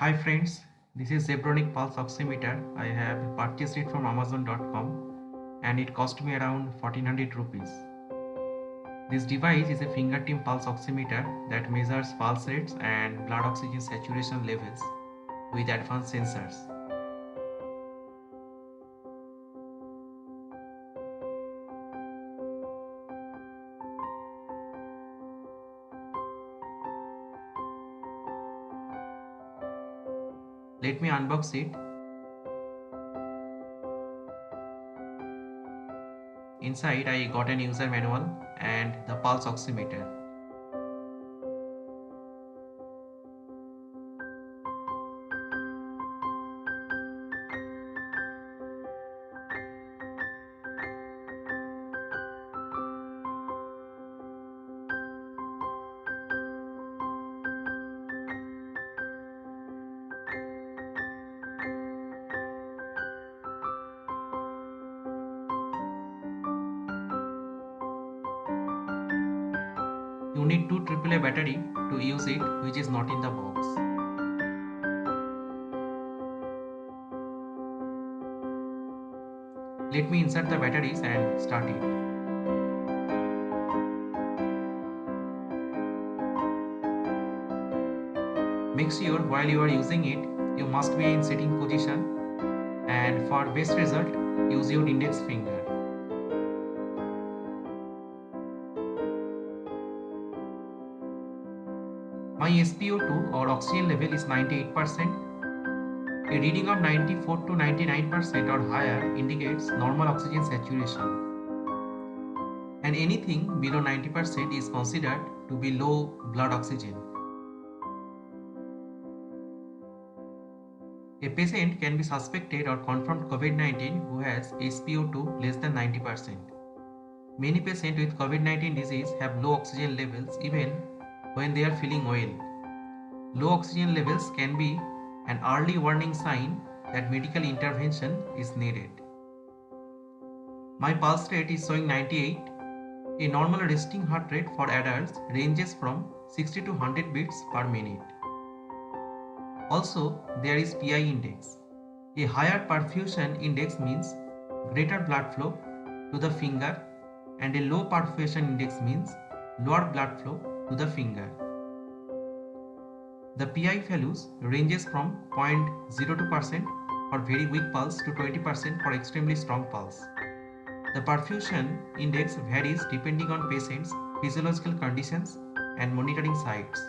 Hi friends, this is Zebronic Pulse Oximeter. I have purchased it from Amazon.com and it cost me around 1400 rupees. This device is a fingertip pulse oximeter that measures pulse rates and blood oxygen saturation levels with advanced sensors. Let me unbox it. Inside I got an user manual and the pulse oximeter. You need two AAA battery to use it, which is not in the box. Let me insert the batteries and start it. Make sure while you are using it, you must be in sitting position, and for best result, use your index finger. My SpO2 or oxygen level is 98%. A reading of 94 to 99% or higher indicates normal oxygen saturation, and anything below 90% is considered to be low blood oxygen. A patient can be suspected or confirmed COVID-19 who has SpO2 less than 90%. Many patients with COVID-19 disease have low oxygen levels even when they are feeling well. Low oxygen levels can be an early warning sign that medical intervention is needed. My pulse rate is showing 98. A normal resting heart rate for adults ranges from 60 to 100 beats per minute. Also, there is PI index. A higher perfusion index means greater blood flow to the finger, and a low perfusion index means lower blood flow to the finger. The PI values ranges from 0.02% for very weak pulse to 20% for extremely strong pulse. The perfusion index varies depending on patient's physiological conditions and monitoring sites.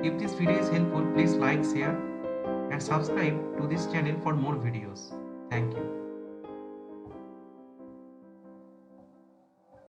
If this video is helpful, please like, share and subscribe to this channel for more videos. Thank you.